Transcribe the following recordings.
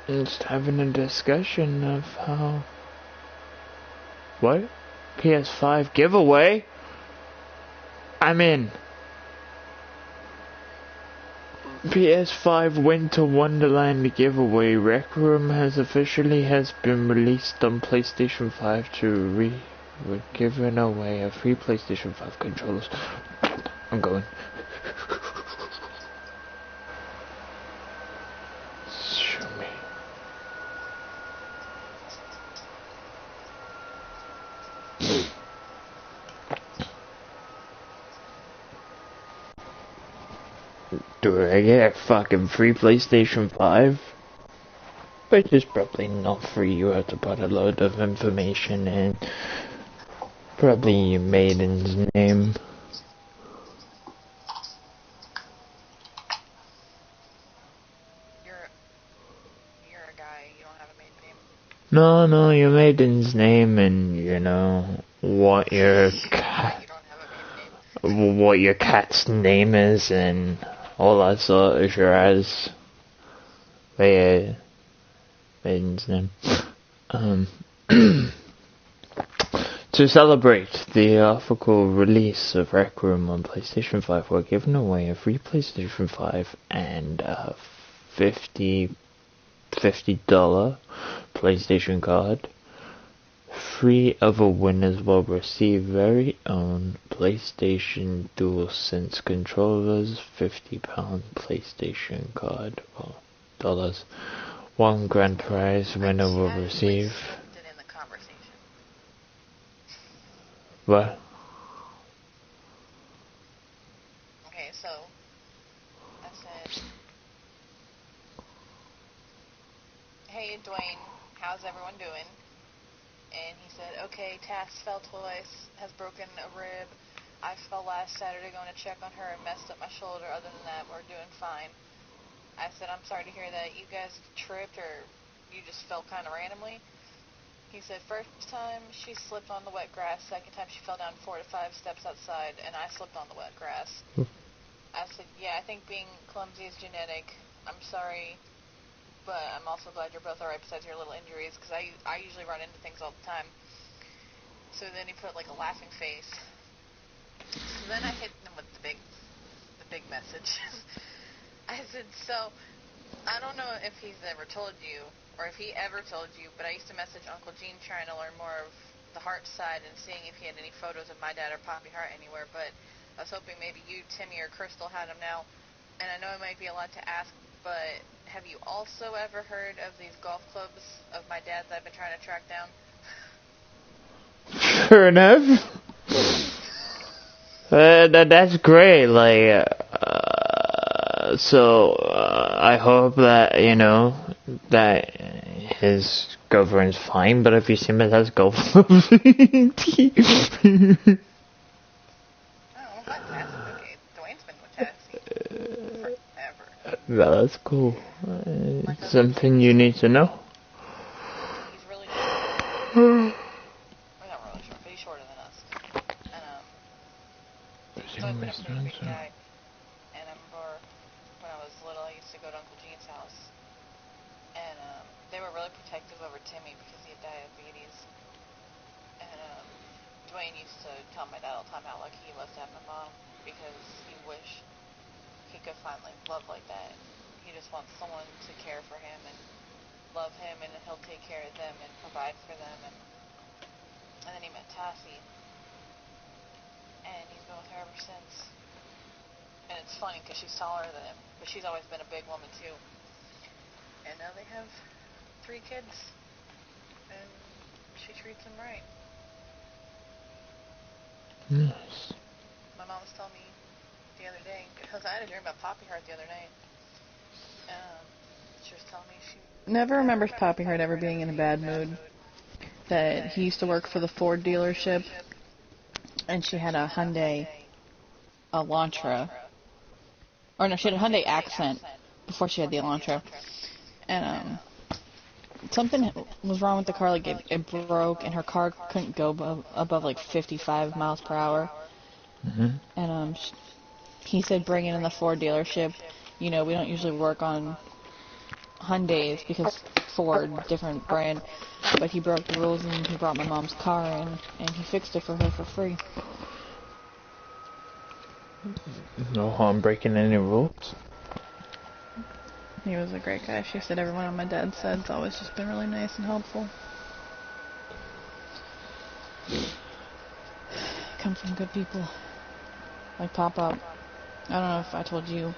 Just having a discussion of how... What? PS5 giveaway? I'm in. PS5 Winter Wonderland giveaway. Rec Room has been released on PlayStation 5 we're giving away a free PlayStation 5 controllers. I'm going. Show me. Do I get a fucking free PlayStation 5? But it's probably not free. You have to put a load of information in. Probably your maiden's name. You're a guy. You don't have a maiden name. No, your maiden's name and, you know, what your cat's name is and all that sort of shiraz. But yeah, maiden's name. To celebrate the official release of Rec Room on PlayStation 5, we're giving away a free PlayStation 5 and a $50 PlayStation card. 3 other winners will receive very own PlayStation DualSense controllers, £50 PlayStation card, or dollars. One grand prize winner will receive... What? Okay, so I said, "Hey Dwayne, how's everyone doing?" And he said, "Okay, Tass fell twice, has broken a rib. I fell last Saturday going to check on her and messed up my shoulder. Other than that, we're doing fine." I said, "I'm sorry to hear that. You guys tripped or you just fell kind of randomly?" He said, "First time she slipped on the wet grass. Second time she fell down 4 to 5 steps outside, and I slipped on the wet grass." I said, "Yeah, I think being clumsy is genetic. I'm sorry, but I'm also glad you're both alright besides your little injuries, because I usually run into things all the time." So then he put like a laughing face. So then I hit him with the big message. I said, "So, I don't know if he's ever told you, or if he ever told you, but I used to message Uncle Gene trying to learn more of the Hart side and seeing if he had any photos of my dad or Poppy Hart anywhere, but I was hoping maybe you, Timmy, or Crystal had them now, and I know it might be a lot to ask, but have you also ever heard of these golf clubs of my dad's I've been trying to track down?" Fair enough. That's great, like, so, I hope that, you know, that his girlfriend's fine, but if you see him as his girlfriend... Oh, fantastic. Okay, Dwayne's been with Tassie forever. Well, that's cool. Something you need to know? He's really short. We're not really short, but he's shorter than us. And, he's always been a pretty big guy. And I remember when I was little, I used to go to Uncle Gene's house. And, they were really protective over Timmy because he had diabetes. And, Dwayne used to tell my dad all the time how lucky he was to have my mom because he wished he could find, like, love like that. He just wants someone to care for him and love him, and he'll take care of them and provide for them. And then he met Tassie, and he's been with her ever since. And it's funny because she's taller than him, but she's always been a big woman too. And now they have 3 kids, and she treats him right. Nice. My mom was telling me the other day, because I had a dream about Poppy Heart the other night. She was telling me she never remembers Poppy Heart ever being in a bad mood. That he used to work for the Ford dealership, and she had a Hyundai Elantra. Or no, she had a Hyundai Accent before she had the Elantra. And something was wrong with the car, like it broke, and her car couldn't go above like 55 miles per hour. Mm-hmm. And he said bring it in the Ford dealership. You know, we don't usually work on Hyundais because Ford, different brand. But he broke the rules and he brought my mom's car in and he fixed it for her for free. No harm breaking any rules. He was a great guy. She said everyone on my dad's side's always just been really nice and helpful. Come from good people. Like Pop-Up. I don't know if I told you,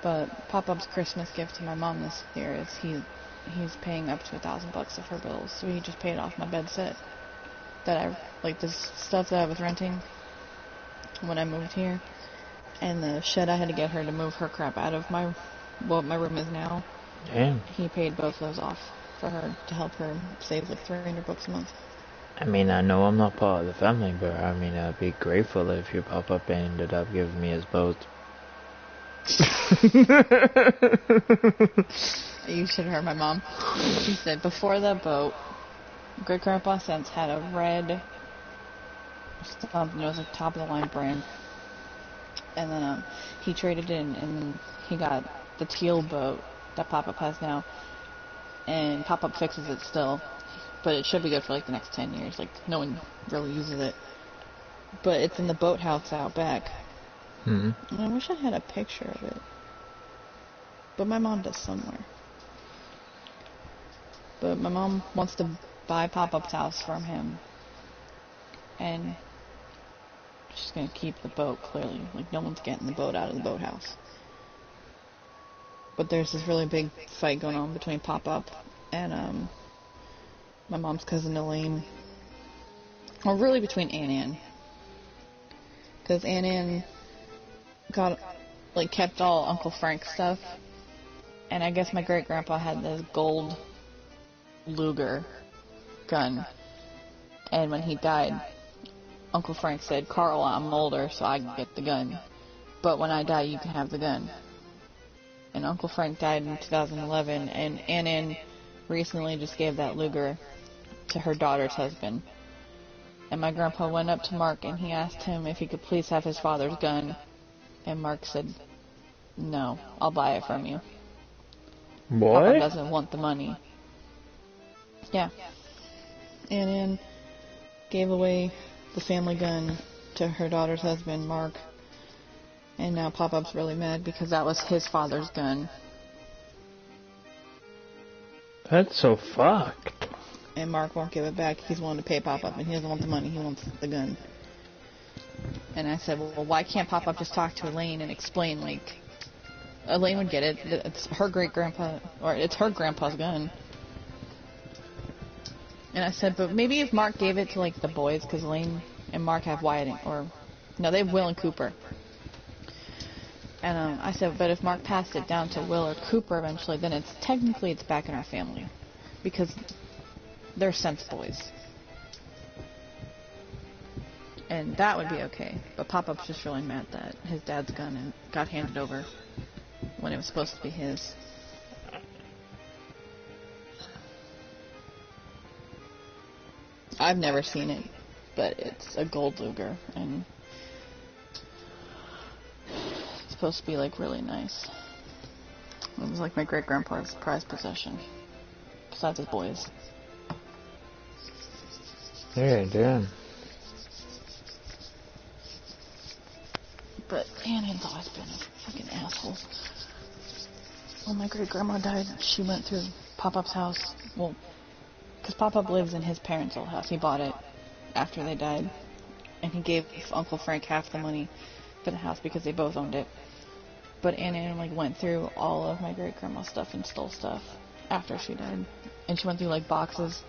but Pop-Up's Christmas gift to my mom this year is he's paying up to $1,000 of her bills. So he just paid off my bed set. This stuff that I was renting when I moved here. And the shed I had to get her to move her crap out of my room is now. Damn. He paid both those off for her to help her save like $300 a month. I mean, I know I'm not part of the family, but I mean, I'd be grateful if your Pop-Up ended up giving me his boat. You should have heard my mom. She said before the boat, Great Grandpa Sense had a red something. It was a top of the line brand. And then he traded in and he got the teal boat that Pop-Up has now. And Pop-Up fixes it still. But it should be good for like the next 10 years. Like, no one really uses it. But it's in the boathouse out back. Hmm. And I wish I had a picture of it. But my mom does somewhere. But my mom wants to buy Pop-Up's house from him. And she's going to keep the boat, clearly. Like, no one's getting the boat out of the boathouse. But there's this really big fight going on between Pop-Up and, my mom's cousin Elaine. Or really between Ann. Because Ann kept all Uncle Frank's stuff. And I guess my great-grandpa had this gold Luger gun. And when he died, Uncle Frank said, "Carl, I'm older, so I can get the gun. But when I die, you can have the gun." And Uncle Frank died in 2011, and Ann recently just gave that Luger to her daughter's husband. And my grandpa went up to Mark and he asked him if he could please have his father's gun. And Mark said, "No, I'll buy it from you." What? Papa doesn't want the money. Yeah. Ann gave away the family gun to her daughter's husband, Mark. And now Pop-Up's really mad because that was his father's gun. That's so fucked. And Mark won't give it back. He's willing to pay Pop-Up, and he doesn't want the money. He wants the gun. And I said, well, why can't Pop-Up just talk to Elaine and explain, like... Elaine would get it. It's her great-grandpa, or it's her grandpa's gun. And I said, but maybe if Mark gave it to, like, the boys, because Elaine and Mark have Wyatt, no, they have Will and Cooper. And I said, but if Mark passed it down to Will or Cooper eventually, then it's back in our family. Because they're sense boys. And that would be okay. But Pop-Up's just really mad that his dad's gun got handed over when it was supposed to be his. I've never seen it, but it's a gold Luger, and it's supposed to be, like, really nice. It was like my great-grandpa's prized possession, besides his boys. Yeah, damn. But Ann's always been a fucking asshole. When my great-grandma died, she went through Pop-Up's house. Well, because Pop-Up lives in his parents' old house. He bought it after they died. And he gave Uncle Frank half the money for the house because they both owned it. But Ann like went through all of my great-grandma's stuff and stole stuff after she died. And she went through like boxes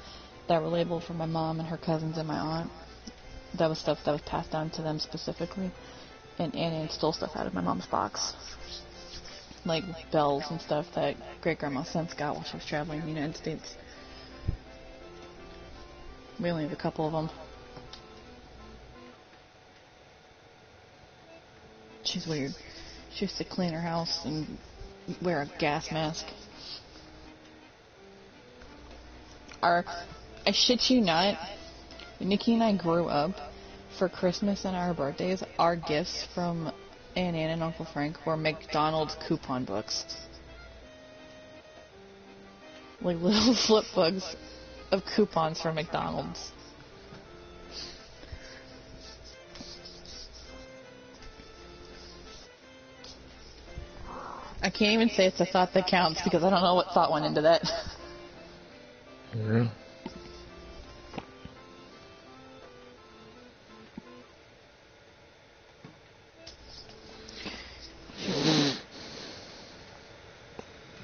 that were labeled for my mom and her cousins and my aunt. That was stuff that was passed down to them specifically. And Ann stole stuff out of my mom's box. Like bells and stuff that great-grandma since got while she was traveling in the United States. We only have a couple of them. She's weird. She used to clean her house and wear a gas mask. I shit you not, Nikki and I grew up, for Christmas and our birthdays, our gifts from Ann and Uncle Frank were McDonald's coupon books. like little flip books of coupons for McDonald's. I can't even say it's a thought that counts because I don't know what thought went into that. Yeah.